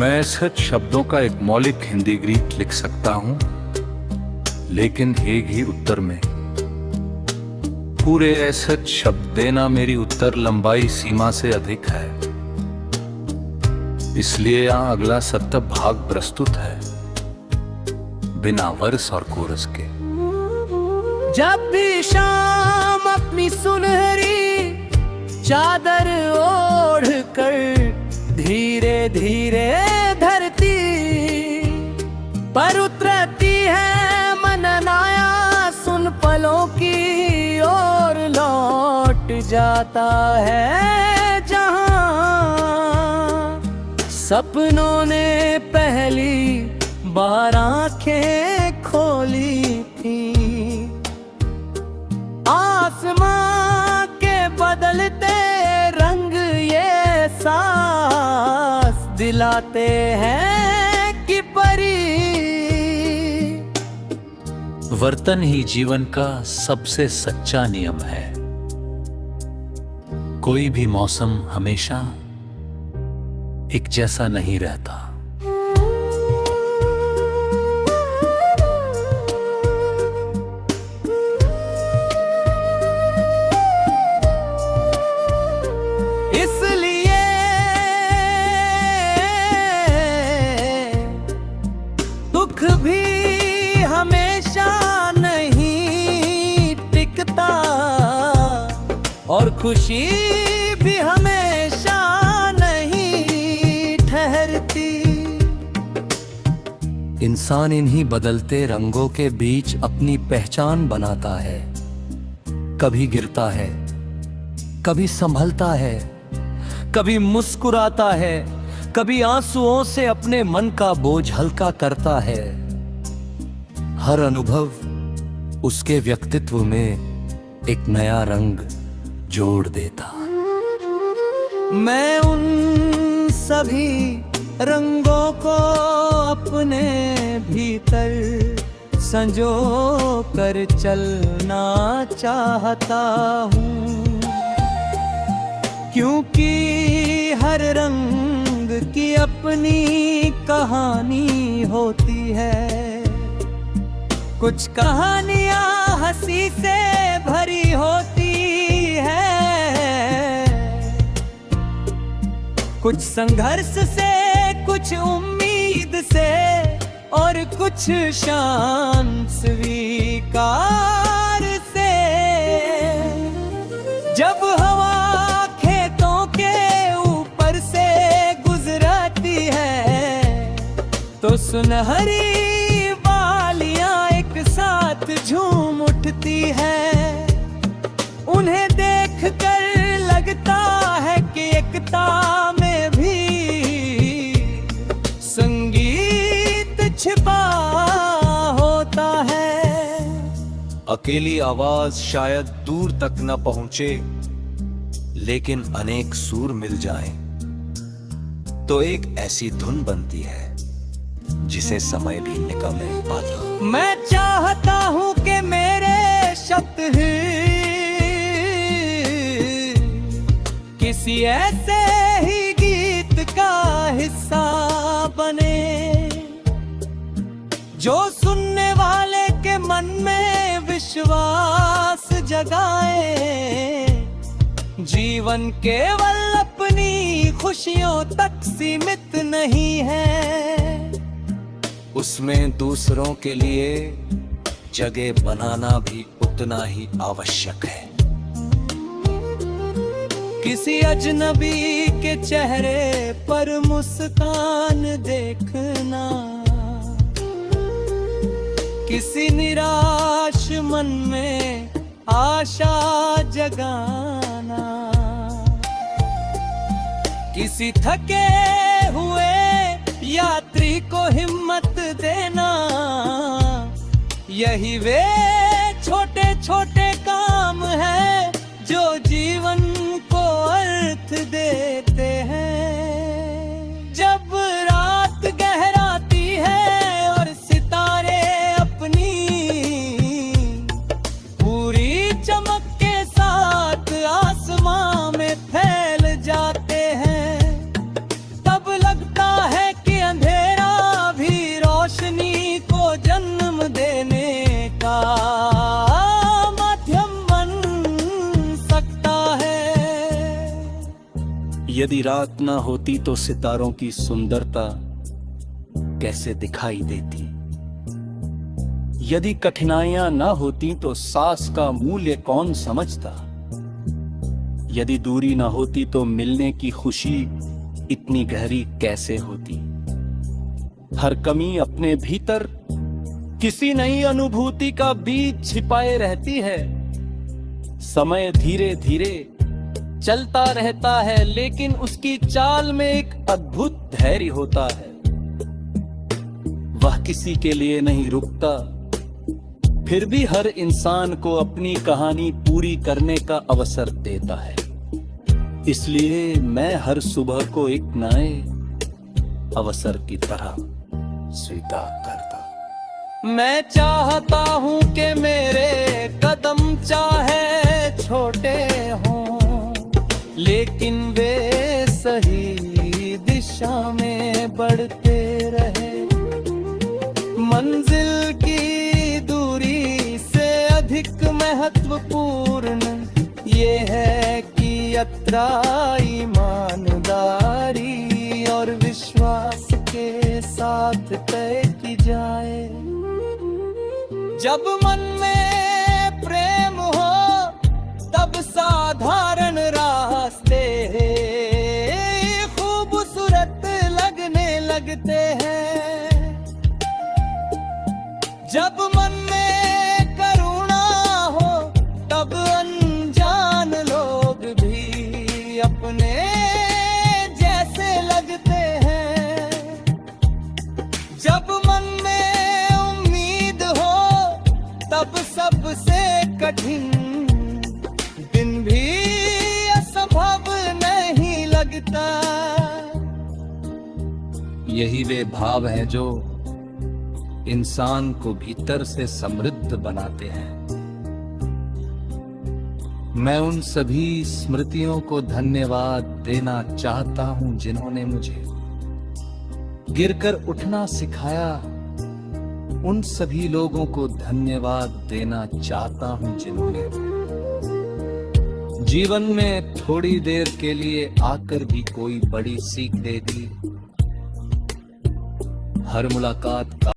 मैं सच शब्दों का एक मौलिक हिंदी ग्रीक लिख सकता हूं, लेकिन एक ही उत्तर में पूरे असच शब्द देना मेरी उत्तर लंबाई सीमा से अधिक है। इसलिए यहां अगला 7 भाग प्रस्तुत है, बिना वर्स और कोरस के। जब भी शाम अपनी सुनहरी चादर ओढ़ कर धीरे धीरे धरती पर उतरती है, मन नाया सुन पलों की ओर लौट जाता है जहां सपनों ने पहली बार आंखें खोली थी। आसमां के बदलते रंग ये एहसास दिलाते हैं कि परी। वर्तन ही जीवन का सबसे सच्चा नियम है। कोई भी मौसम हमेशा एक जैसा नहीं रहता। इसलिए दुख भी हमेशा नहीं टिकता और खुशी भी हमेशा नहीं ठहरती। इंसान इन्हीं बदलते रंगों के बीच अपनी पहचान बनाता है। कभी गिरता है, कभी संभलता है, कभी मुस्कुराता है, कभी आंसुओं से अपने मन का बोझ हल्का करता है। हर अनुभव उसके व्यक्तित्व में एक नया रंग जोड़ देता। मैं उन सभी रंगों को अपने भीतर संजो कर चलना चाहता हूँ, क्योंकि हर रंग की अपनी कहानी होती है। कुछ कहानियां हंसी से भरी होती है, कुछ संघर्ष से, कुछ उम्मीद से और कुछ शान स्वीकार से। जब हवा खेतों के ऊपर से गुजरती है तो सुनहरी बालियां एक साथ झूम उठती है। उन्हें देखकर लगता है कि एकता में भी संगीत छिपा होता है। अकेली आवाज शायद दूर तक न पहुंचे, लेकिन अनेक सुर मिल जाएं तो एक ऐसी धुन बनती है जिसे समय भी निकाल नहीं पाता। मैं चाहता हूं कि मेरे शब्द ही किसी ऐसे ही गीत का हिस्सा बने जो सुनने वाले के मन में विश्वास जगाए। जीवन केवल अपनी खुशियों तक सीमित नहीं है, उसमें दूसरों के लिए जगह बनाना भी उतना ही आवश्यक है। किसी अजनबी के चेहरे पर मुस्कान देखना, किसी निराश मन में आशा जगाना, किसी थके हुए यात्री को हिम्मत देना, यही वे छोटे छोटे काम हैं जो जीवन को अर्थ देते हैं। जब रात गहराती है और सितारे अपनी पूरी चमक के साथ आसमां में फैल जाते हैं, तब लगता है कि यदि रात ना होती तो सितारों की सुंदरता कैसे दिखाई देती। यदि कठिनाइयां ना होती तो सांस का मूल्य कौन समझता। यदि दूरी ना होती तो मिलने की खुशी इतनी गहरी कैसे होती। हर कमी अपने भीतर किसी नई अनुभूति का बीज छिपाए रहती है। समय धीरे धीरे चलता रहता है, लेकिन उसकी चाल में एक अद्भुत धैर्य होता है। वह किसी के लिए नहीं रुकता, फिर भी हर इंसान को अपनी कहानी पूरी करने का अवसर देता है। इसलिए मैं हर सुबह को एक नए अवसर की तरह स्वीकार करता। मैं चाहता हूं कि मेरे कदम चाहे छोटे हों, लेकिन वे सही दिशा में बढ़ते रहे। मंजिल की दूरी से अधिक महत्वपूर्ण ये है कि यात्रा ईमानदारी और विश्वास के साथ तय की जाए। जब मन में प्रेम हो तब साधारण रास्ते खूबसूरत लगने लगते हैं। जब मन में करुणा हो तब अनजान लोग भी अपने जैसे लगते हैं। जब मन में उम्मीद हो तब सबसे कठिन दिन भी असंभव नहीं लगता। यही वे भाव हैं जो इंसान को भीतर से समृद्ध बनाते हैं। मैं उन सभी स्मृतियों को धन्यवाद देना चाहता हूं जिन्होंने मुझे गिरकर उठना सिखाया। उन सभी लोगों को धन्यवाद देना चाहता हूं जिन्होंने जीवन में थोड़ी देर के लिए आकर भी कोई बड़ी सीख दे दी। हर मुलाकात का